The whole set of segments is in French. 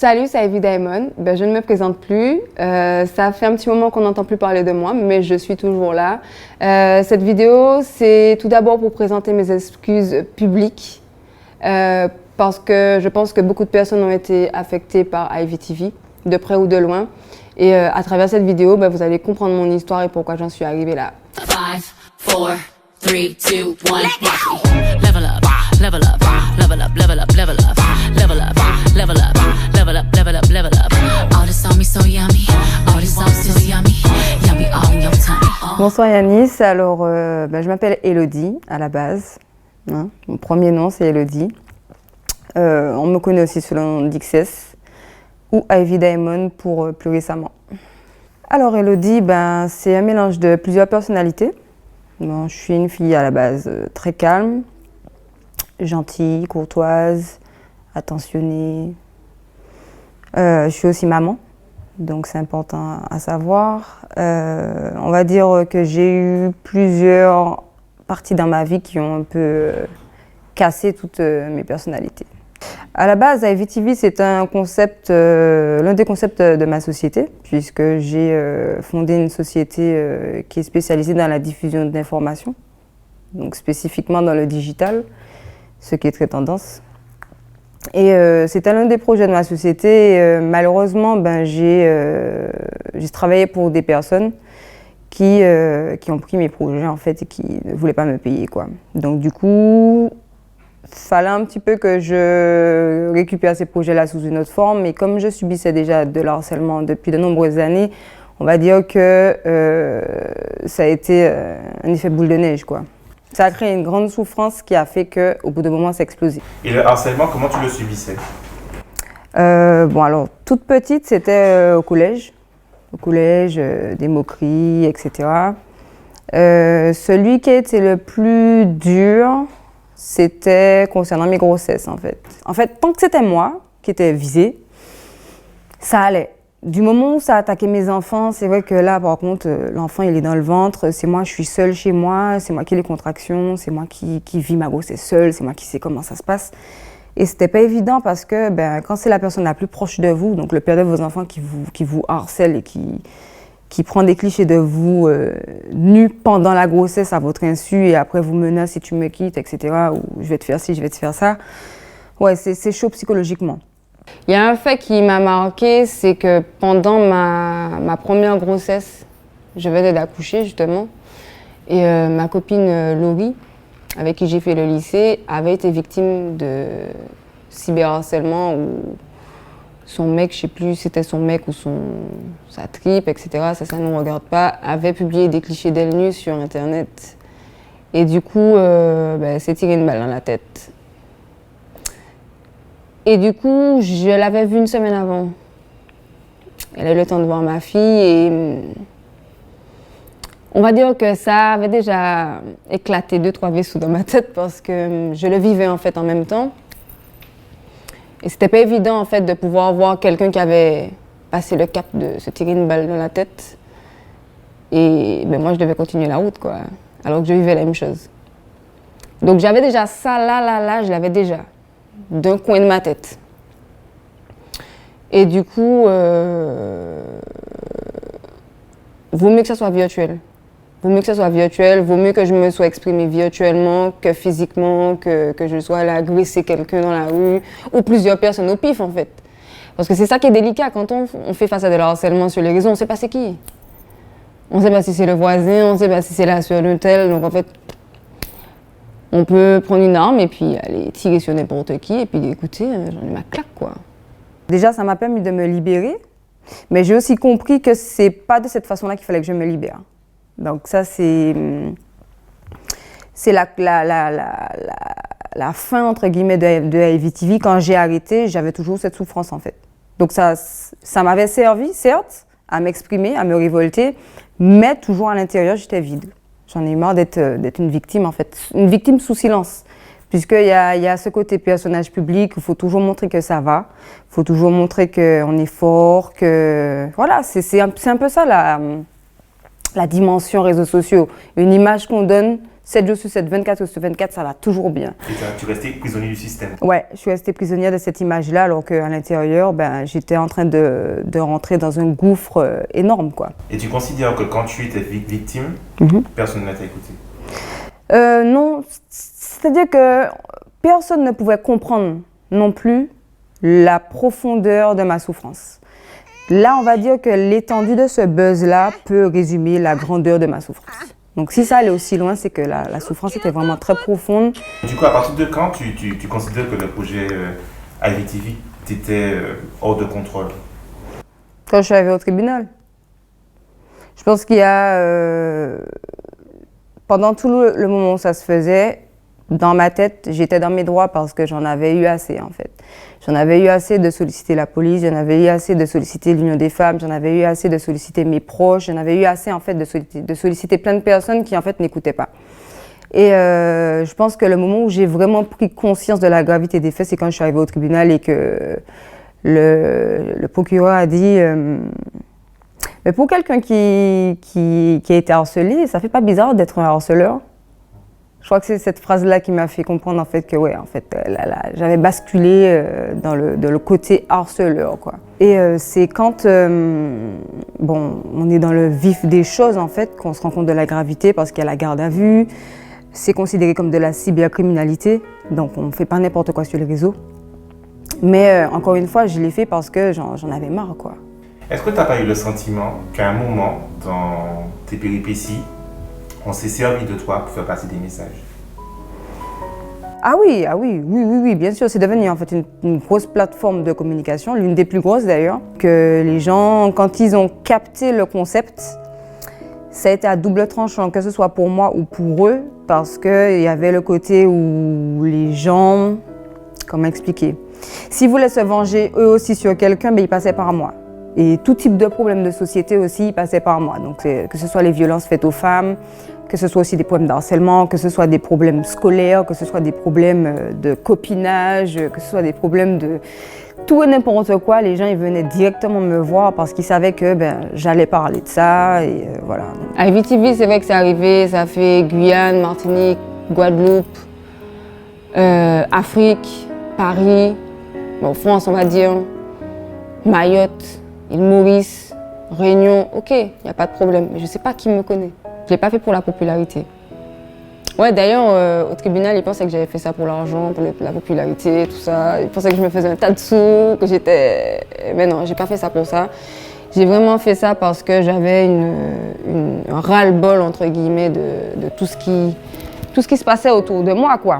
Salut, c'est Ivy Diamond. Je ne me présente plus. Ça fait un petit moment qu'on n'entend plus parler de moi, mais je suis toujours là. Cette vidéo, c'est tout d'abord pour présenter mes excuses publiques, parce que je pense que beaucoup de personnes ont été affectées par IVTV, de près ou de loin. Et à travers cette vidéo, vous allez comprendre mon histoire et pourquoi j'en suis arrivée là. 5, 4, 3, 2, 1, level up, level up, level up, level up, level up, level up, level up, level up, level up, level up. All this on me so yummy, all this on me so yummy, yummy all in your tummy. Bonsoir Yanis, alors je m'appelle Elodie à la base, hein. Mon premier nom c'est Elodie. On me connaît aussi sous le nom d'XS ou Ivy Diamond pour plus récemment. Alors Elodie, c'est un mélange de plusieurs personnalités. Bon, je suis une fille à la base très calme, gentille, courtoise, attentionnée. Je suis aussi maman, donc c'est important à savoir. On va dire que j'ai eu plusieurs parties dans ma vie qui ont un peu cassé toutes mes personnalités. À la base, IVTV, c'est un concept, l'un des concepts de ma société, puisque j'ai fondé une société qui est spécialisée dans la diffusion d'informations, donc spécifiquement dans le digital, ce qui est très tendance. Et c'était l'un des projets de ma société. Malheureusement, j'ai travaillé pour des personnes qui ont pris mes projets en fait et qui ne voulaient pas me payer, quoi. Donc du coup, fallait un petit peu que je récupère ces projets-là sous une autre forme, mais comme je subissais déjà de l'harcèlement depuis de nombreuses années, on va dire que ça a été un effet boule de neige, quoi. Ça a créé une grande souffrance qui a fait qu'au bout d'un moment, ça a explosé. Et le harcèlement, comment tu le subissais? Alors, toute petite, c'était au collège. Au collège, des moqueries, etc. Celui qui a été le plus dur, c'était concernant mes grossesses, en fait. En fait, tant que c'était moi qui étais visée, ça allait. Du moment où ça a attaqué mes enfants, c'est vrai que là, par contre, l'enfant, il est dans le ventre, c'est moi, je suis seule chez moi, c'est moi qui ai les contractions, c'est moi qui vis ma grossesse seule, c'est moi qui sais comment ça se passe. Et c'était pas évident parce que quand c'est la personne la plus proche de vous, donc le père de vos enfants qui vous harcèle et qui prend des clichés de vous nus pendant la grossesse à votre insu et après vous menace si tu me quittes, etc. ou je vais te faire ci, je vais te faire ça. Ouais, c'est chaud psychologiquement. Il y a un fait qui m'a marqué, c'est que pendant ma première grossesse, je venais d'accoucher justement, et ma copine Laurie, avec qui j'ai fait le lycée, avait été victime de cyberharcèlement où son mec, je sais plus si c'était son mec ou sa tripe, etc., ça ne nous regarde pas, avait publié des clichés d'elle nue sur Internet. Et du coup, s'est tiré une balle dans la tête. Et du coup, je l'avais vue une semaine avant. Elle a eu le temps de voir ma fille et on va dire que ça avait déjà éclaté 2-3 vaisseaux dans ma tête parce que je le vivais en fait en même temps. Et c'était pas évident en fait de pouvoir voir quelqu'un qui avait passé le cap de se tirer une balle dans la tête. Et moi, je devais continuer la route, quoi, alors que je vivais la même chose. Donc j'avais déjà ça là, je l'avais déjà. D'un coin de ma tête. Et du coup, vaut mieux que ça soit virtuel. Vaut mieux que ça soit virtuel, vaut mieux que je me sois exprimée virtuellement que physiquement, que je sois allée agresser quelqu'un dans la rue, ou plusieurs personnes au pif en fait. Parce que c'est ça qui est délicat, quand on fait face à de harcèlement sur les réseaux, on ne sait pas c'est qui. On ne sait pas si c'est le voisin, on ne sait pas si c'est la soeur de tel, donc en fait, on peut prendre une arme et puis aller tirer sur n'importe qui et puis écoutez, j'en ai ma claque, quoi. Déjà, ça m'a permis de me libérer, mais j'ai aussi compris que c'est pas de cette façon-là qu'il fallait que je me libère. Donc ça, c'est la fin, entre guillemets, de IVTV. Quand j'ai arrêté, j'avais toujours cette souffrance, en fait. Donc ça m'avait servi, certes, à m'exprimer, à me révolter, mais toujours à l'intérieur, j'étais vide. J'en ai marre d'être une victime, en fait, une victime sous silence. Puisqu'il y a ce côté personnage public, il faut toujours montrer que ça va, il faut toujours montrer qu'on est fort, que... Voilà, c'est un peu ça la dimension réseaux sociaux. Une image qu'on donne 7 jours sur 7, 24 jours sur 24, ça va toujours bien. Et tu restais prisonnier du système. Ouais, je suis restée prisonnière de cette image-là, alors qu'à l'intérieur, ben, j'étais en train de rentrer dans un gouffre énorme, quoi. Et tu considères que quand tu étais victime, personne ne t'a écouté? Non, c'est-à-dire que personne ne pouvait comprendre non plus la profondeur de ma souffrance. Là, on va dire que l'étendue de ce buzz-là peut résumer la grandeur de ma souffrance. Donc si ça allait aussi loin, c'est que la souffrance était vraiment très profonde. Du coup, à partir de quand tu considères que le projet IVTV était hors de contrôle? Quand je suis arrivée au tribunal. Je pense qu'il y a... pendant tout le moment où ça se faisait, dans ma tête, j'étais dans mes droits parce que j'en avais eu assez, en fait. J'en avais eu assez de solliciter la police, j'en avais eu assez de solliciter l'Union des femmes, j'en avais eu assez de solliciter mes proches, j'en avais eu assez, en fait, de solliciter plein de personnes qui, en fait, n'écoutaient pas. Et je pense que le moment où j'ai vraiment pris conscience de la gravité des faits, c'est quand je suis arrivée au tribunal et que le procureur a dit mais pour quelqu'un qui a été harcelé, ça fait pas bizarre d'être un harceleur? Je crois que c'est cette phrase-là qui m'a fait comprendre en fait que ouais, en fait, j'avais basculé dans le côté harceleur, quoi. Et c'est quand bon, on est dans le vif des choses en fait qu'on se rend compte de la gravité parce qu'il y a la garde à vue. C'est considéré comme de la cybercriminalité, donc on ne fait pas n'importe quoi sur les réseaux. Mais encore une fois, je l'ai fait parce que j'en avais marre, quoi. Est-ce que tu n'as pas eu le sentiment qu'à un moment, dans tes péripéties, on s'est servi de toi pour faire passer des messages? Ah oui, bien sûr. C'est devenu en fait une grosse plateforme de communication, l'une des plus grosses d'ailleurs, que les gens, quand ils ont capté le concept, ça a été à double tranchant, que ce soit pour moi ou pour eux, parce qu'il y avait le côté où les gens, comment expliquer, s'ils voulaient se venger eux aussi sur quelqu'un, ils passaient par moi. Et tout type de problème de société aussi, ils passaient par moi. Donc que ce soit les violences faites aux femmes, que ce soit aussi des problèmes d'harcèlement, que ce soit des problèmes scolaires, que ce soit des problèmes de copinage, que ce soit des problèmes de tout et n'importe quoi, les gens ils venaient directement me voir parce qu'ils savaient que j'allais parler de ça et voilà. IVTV, c'est vrai que c'est arrivé, ça fait Guyane, Martinique, Guadeloupe, Afrique, Paris, bon, France on va dire, Mayotte, île Maurice, Réunion, ok, il n'y a pas de problème, mais je ne sais pas qui me connaît. Je ne l'ai pas fait pour la popularité. Ouais, d'ailleurs, au tribunal, ils pensaient que j'avais fait ça pour l'argent, pour la popularité, tout ça. Ils pensaient que je me faisais un tas de sous, que j'étais... Mais non, j'ai pas fait ça pour ça. J'ai vraiment fait ça parce que j'avais un ras-le-bol, entre guillemets, de tout ce qui se passait autour de moi, quoi.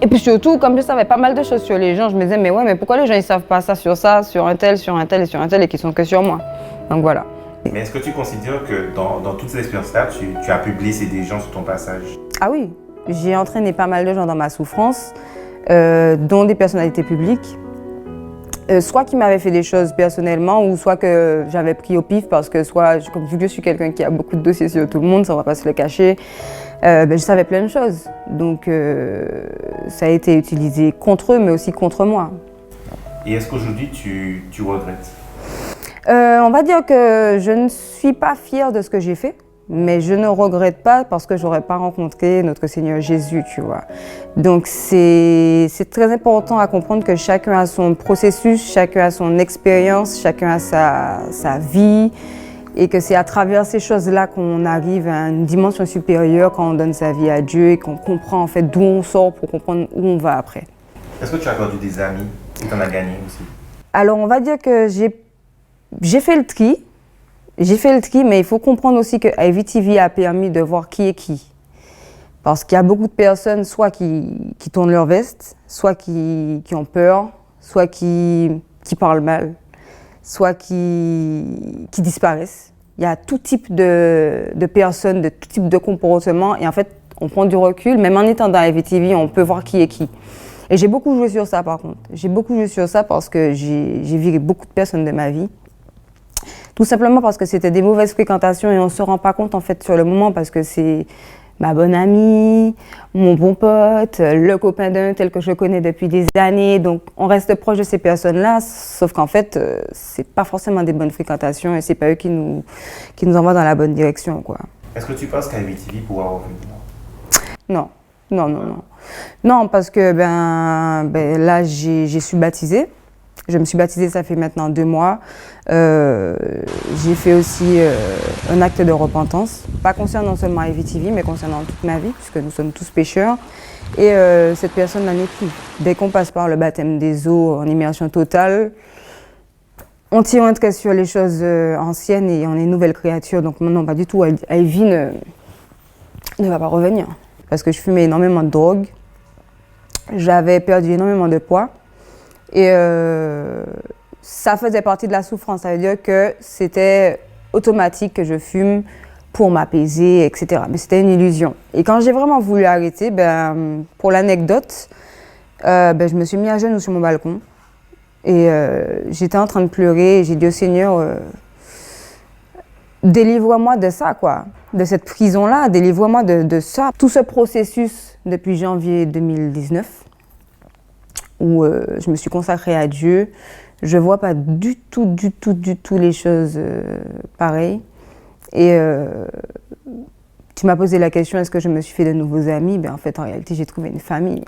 Et puis surtout, comme je savais pas mal de choses sur les gens, je me disais, mais ouais, mais pourquoi les gens ils savent pas ça, sur un tel et sur un tel et qui sont que sur moi? Donc voilà. Mais est-ce que tu considères que dans toutes ces expériences-là, tu as pu blesser des gens sur ton passage? Ah oui, j'ai entraîné pas mal de gens dans ma souffrance, dont des personnalités publiques, soit qui m'avaient fait des choses personnellement, ou soit que j'avais pris au pif parce que vu que je suis quelqu'un qui a beaucoup de dossiers sur tout le monde, ça on va pas se le cacher, je savais plein de choses. Donc ça a été utilisé contre eux, mais aussi contre moi. Et est-ce qu'aujourd'hui tu regrettes? On va dire que je ne suis pas fière de ce que j'ai fait, mais je ne regrette pas parce que j'aurais pas rencontré notre Seigneur Jésus, tu vois. Donc c'est très important à comprendre que chacun a son processus, chacun a son expérience, chacun a sa vie et que c'est à travers ces choses-là qu'on arrive à une dimension supérieure quand on donne sa vie à Dieu et qu'on comprend en fait d'où on sort pour comprendre où on va après. Est-ce que tu as perdu des amis et tu en as gagné aussi? Alors on va dire que j'ai fait le tri. J'ai fait le tri, mais il faut comprendre aussi que IVTV a permis de voir qui est qui. Parce qu'il y a beaucoup de personnes, soit qui tournent leur veste, soit qui ont peur, soit qui parlent mal, soit qui disparaissent. Il y a tout type de personnes, de tout type de comportements. Et en fait, on prend du recul. Même en étant dans IVTV, on peut voir qui est qui. Et j'ai beaucoup joué sur ça, par contre. J'ai beaucoup joué sur ça parce que j'ai viré beaucoup de personnes de ma vie. Tout simplement parce que c'était des mauvaises fréquentations et on ne se rend pas compte en fait sur le moment parce que c'est ma bonne amie, mon bon pote, le copain d'un tel que je connais depuis des années. Donc on reste proche de ces personnes-là, sauf qu'en fait, c'est pas forcément des bonnes fréquentations et c'est pas eux qui nous envoient dans la bonne direction, quoi. Est-ce que tu penses qu'IVTV pourra revenir? Non, non, non, non. Non, parce que là, j'ai su baptiser. Je me suis baptisée, ça fait maintenant 2 mois. J'ai fait aussi un acte de repentance, pas concernant seulement IVTV, mais concernant toute ma vie, puisque nous sommes tous pécheurs. Et cette personne-là n'est plus. Dès qu'on passe par le baptême des eaux en immersion totale, on tire un trait sur les choses anciennes et on est une nouvelle créature. Donc non, pas du tout. Ivy ne va pas revenir. Parce que je fumais énormément de drogue. J'avais perdu énormément de poids. Et ça faisait partie de la souffrance. Ça veut dire que c'était automatique que je fume pour m'apaiser, etc. Mais c'était une illusion. Et quand j'ai vraiment voulu arrêter, pour l'anecdote, je me suis mis à genoux sur mon balcon. Et j'étais en train de pleurer et j'ai dit au Seigneur, délivre-moi de ça, quoi, de cette prison-là, délivre-moi de ça. Tout ce processus depuis janvier 2019, où je me suis consacrée à Dieu, je ne vois pas du tout les choses pareilles. Et tu m'as posé la question, est-ce que je me suis fait de nouveaux amis? En fait, en réalité, j'ai trouvé une famille.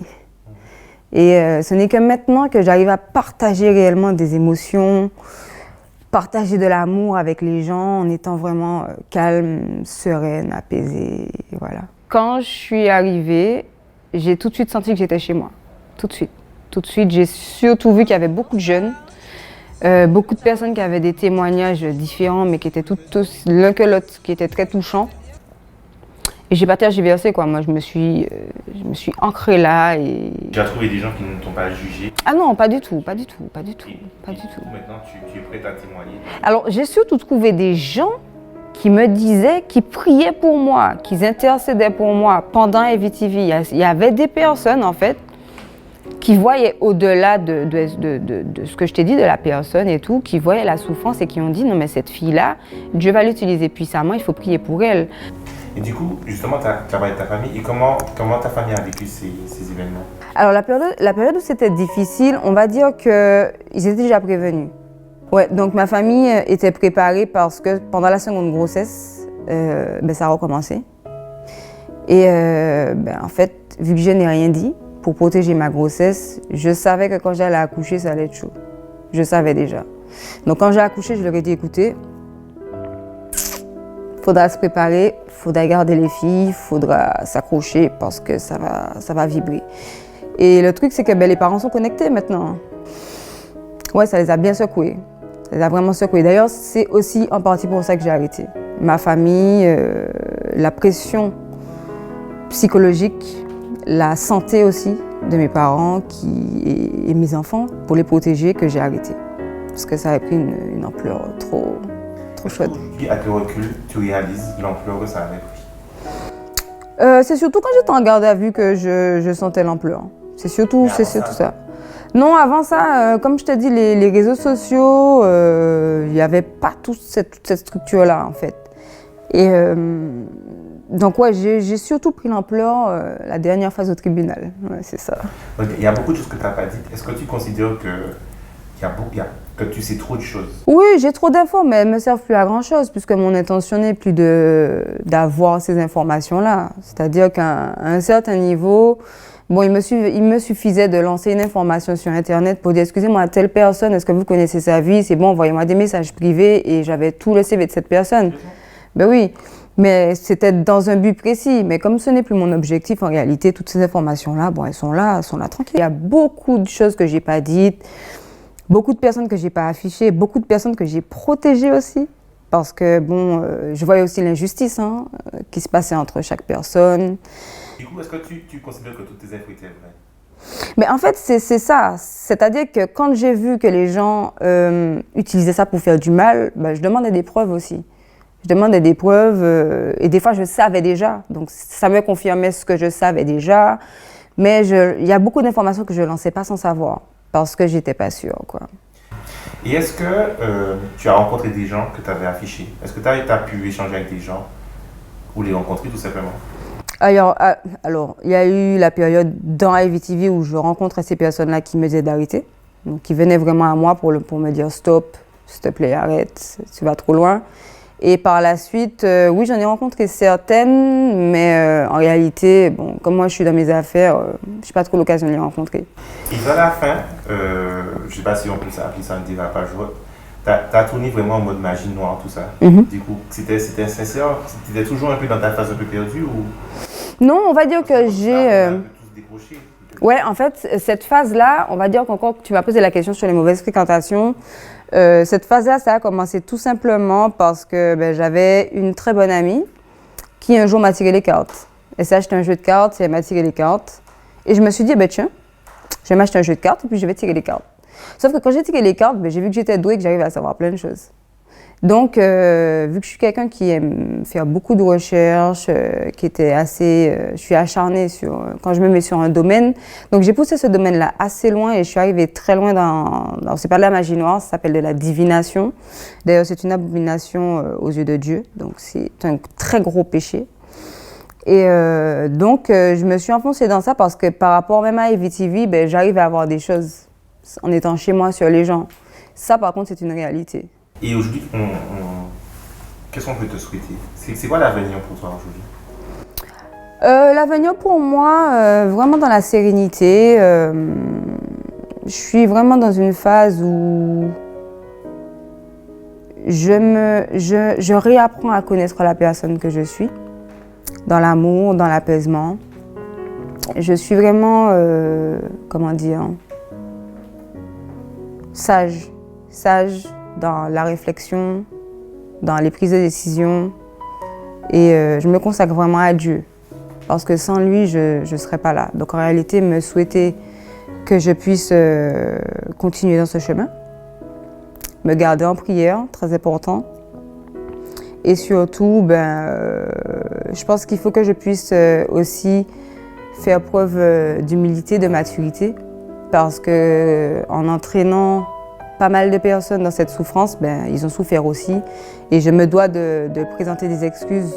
Et ce n'est que maintenant que j'arrive à partager réellement des émotions, partager de l'amour avec les gens en étant vraiment calme, sereine, apaisée, voilà. Quand je suis arrivée, j'ai tout de suite senti que j'étais chez moi, tout de suite. Tout de suite, j'ai surtout vu qu'il y avait beaucoup de jeunes, beaucoup de personnes qui avaient des témoignages différents, mais qui étaient tous l'un que l'autre, qui étaient très touchants. Et j'ai pas tergiversé, quoi. Moi, je me suis ancrée là et... Tu as trouvé des gens qui ne t'ont pas jugé? Ah non, pas du tout. Maintenant, tu es prête à témoigner? Alors, j'ai surtout trouvé des gens qui me disaient, qui priaient pour moi, qui intercédaient pour moi pendant IVTV. Il y avait des personnes, en fait, qui voyaient au-delà de ce que je t'ai dit de la personne et tout, qui voyaient la souffrance et qui ont dit, non mais cette fille-là, Dieu va l'utiliser puissamment, il faut prier pour elle. Et du coup, justement, tu as parlé de ta famille. Et comment ta famille a vécu ces événements? Alors, la période où c'était difficile, on va dire qu'ils étaient déjà prévenus. Ouais, donc ma famille était préparée parce que pendant la seconde grossesse, ça a recommencé. Et en fait, vu que je n'ai rien dit, pour protéger ma grossesse, je savais que quand j'allais accoucher, ça allait être chaud. Je savais déjà. Donc quand j'ai accouché, je leur ai dit, écoutez, faudra se préparer, faudra garder les filles, faudra s'accrocher parce que ça va vibrer. Et le truc, c'est que les parents sont connectés maintenant. Ouais, ça les a bien secoués. Ça les a vraiment secoués. D'ailleurs, c'est aussi en partie pour ça que j'ai arrêté. Ma famille, la pression psychologique, la santé aussi de mes parents et mes enfants pour les protéger que j'ai arrêté. Parce que ça avait pris une ampleur trop chouette. Aujourd'hui, à ton recul, tu réalises l'ampleur que ça avait pris? C'est surtout quand j'étais en garde à vue que je sentais l'ampleur. C'est surtout ça. Non, avant ça, comme je te dis, les réseaux sociaux, il n'y avait pas toute cette structure-là, en fait. Et donc, ouais, j'ai surtout pris l'ampleur la dernière phase au tribunal. Ouais, c'est ça. Il y a beaucoup de choses que tu n'as pas dites. Est-ce que tu considères que tu sais trop de choses? Oui, j'ai trop d'infos, mais elles ne me servent plus à grand-chose, puisque mon intention n'est plus d'avoir ces informations-là. C'est-à-dire qu'à un certain niveau, bon, il me suffisait de lancer une information sur Internet pour dire « Excusez-moi, telle personne, est-ce que vous connaissez sa vie? C'est bon, envoyez-moi des messages privés. » Et j'avais tout le CV de cette personne. Ben oui, mais c'était dans un but précis. Mais comme ce n'est plus mon objectif, en réalité, toutes ces informations-là, bon, elles sont là tranquilles. Il y a beaucoup de choses que je n'ai pas dites, beaucoup de personnes que je n'ai pas affichées, beaucoup de personnes que j'ai protégées aussi. Parce que, bon, je voyais aussi l'injustice qui se passait entre chaque personne. Du coup, est-ce que tu considères que toutes tes infos étaient vraies? Mais en fait, c'est ça. C'est-à-dire que quand j'ai vu que les gens utilisaient ça pour faire du mal, je demandais des preuves aussi. Je demandais des preuves et des fois, je savais déjà. Donc, ça me confirmait ce que je savais déjà. Mais il y a beaucoup d'informations que je ne lançais pas sans savoir parce que je n'étais pas sûre, quoi. Et est-ce que tu as rencontré des gens que tu avais affichés? Est-ce que tu as pu échanger avec des gens ou les rencontrer tout simplement? Alors, il y a eu la période dans IVTV où je rencontrais ces personnes-là qui me disaient d'arrêter. Donc, qui venaient vraiment à moi pour me dire « Stop, s'il te plaît, arrête, tu vas trop loin ». Et par la suite, oui, j'en ai rencontré certaines, mais en réalité, bon, comme moi je suis dans mes affaires, je n'ai pas trop l'occasion de les rencontrer. Et vers la fin, je ne sais pas si on peut appeler ça un dérapage, tu as tourné vraiment en mode magie noire, tout ça. Du coup, c'était sincère? Tu étais toujours un peu dans ta phase un peu perdue ou... Non, on va dire que j'ai... Un peu tous décroché. Ouais, en fait, cette phase-là, on va dire qu'encore, tu m'as posé la question sur les mauvaises fréquentations. Cette phase-là, ça a commencé tout simplement parce que j'avais une très bonne amie qui un jour m'a tiré les cartes. Elle s'est acheté un jeu de cartes et elle m'a tiré les cartes. Et je me suis dit, tiens, je vais m'acheter un jeu de cartes et puis je vais tirer les cartes. Sauf que quand j'ai tiré les cartes, j'ai vu que j'étais douée et que j'arrivais à savoir plein de choses. Donc, vu que je suis quelqu'un qui aime faire beaucoup de recherches, qui était assez... je suis acharnée quand je me mets sur un domaine. Donc, j'ai poussé ce domaine-là assez loin et je suis arrivée très loin dans... C'est pas de la magie noire, ça s'appelle de la divination. D'ailleurs, c'est une abomination aux yeux de Dieu. Donc, c'est un très gros péché. Et donc, je me suis enfoncée dans ça parce que par rapport même à IVTV, j'arrive à avoir des choses en étant chez moi sur les gens. Ça, par contre, c'est une réalité. Et aujourd'hui, qu'est-ce qu'on peut te souhaiter? C'est quoi l'avenir pour toi aujourd'hui? L'avenir pour moi, vraiment dans la sérénité. Je suis vraiment dans une phase où je réapprends à connaître la personne que je suis, dans l'amour, dans l'apaisement. Je suis vraiment, comment dire, sage dans la réflexion, dans les prises de décision. Et je me consacre vraiment à Dieu. Parce que sans lui, je ne serais pas là. Donc en réalité, me souhaiter que je puisse continuer dans ce chemin. Me garder en prière, très important. Et surtout, je pense qu'il faut que je puisse aussi faire preuve d'humilité, de maturité. Parce que en entraînant pas mal de personnes dans cette souffrance, ils ont souffert aussi. Et je me dois de présenter des excuses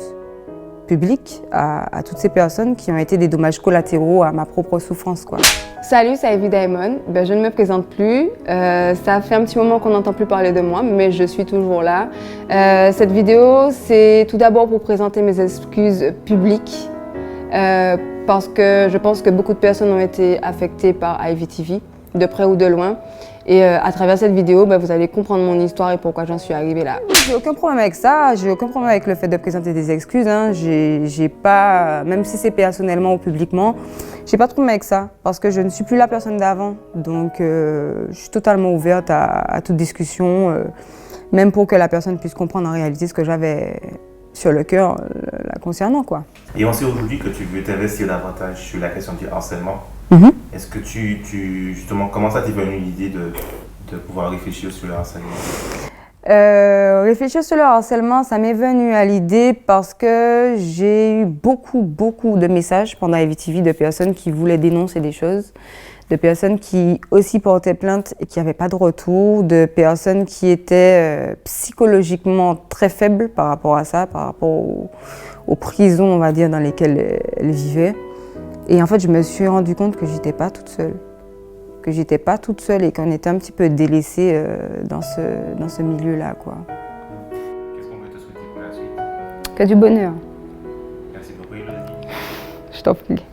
publiques à toutes ces personnes qui ont été des dommages collatéraux à ma propre souffrance, quoi. Salut, c'est Ivy Diamond. Je ne me présente plus. Ça fait un petit moment qu'on n'entend plus parler de moi, mais je suis toujours là. Cette vidéo, c'est tout d'abord pour présenter mes excuses publiques. Parce que je pense que beaucoup de personnes ont été affectées par IVTV, de près ou de loin. Et à travers cette vidéo, vous allez comprendre mon histoire et pourquoi j'en suis arrivée là. J'ai aucun problème avec ça, j'ai aucun problème avec le fait de présenter des excuses. J'ai pas, même si c'est personnellement ou publiquement, j'ai pas de problème avec ça parce que je ne suis plus la personne d'avant. Donc je suis totalement ouverte à toute discussion, même pour que la personne puisse comprendre en réalité ce que j'avais sur le cœur la concernant, quoi. Et on sait aujourd'hui que tu veux t'investir davantage sur la question du harcèlement. Est-ce que justement, comment ça t'est venu l'idée de pouvoir réfléchir sur le harcèlement? Réfléchir sur le harcèlement, ça m'est venu à l'idée parce que j'ai eu beaucoup de messages pendant IVTV de personnes qui voulaient dénoncer des choses, de personnes qui aussi portaient plainte et qui n'avaient pas de retour, de personnes qui étaient psychologiquement très faibles par rapport à ça, par rapport aux prisons, on va dire, dans lesquelles elles vivaient. Et en fait, je me suis rendu compte que j'étais pas toute seule. Que j'étais pas toute seule et qu'on était un petit peu délaissés dans ce milieu-là, quoi. Qu'est-ce qu'on peut te souhaiter pour la suite? Que du bonheur. Merci beaucoup, Elodie. Je t'en prie.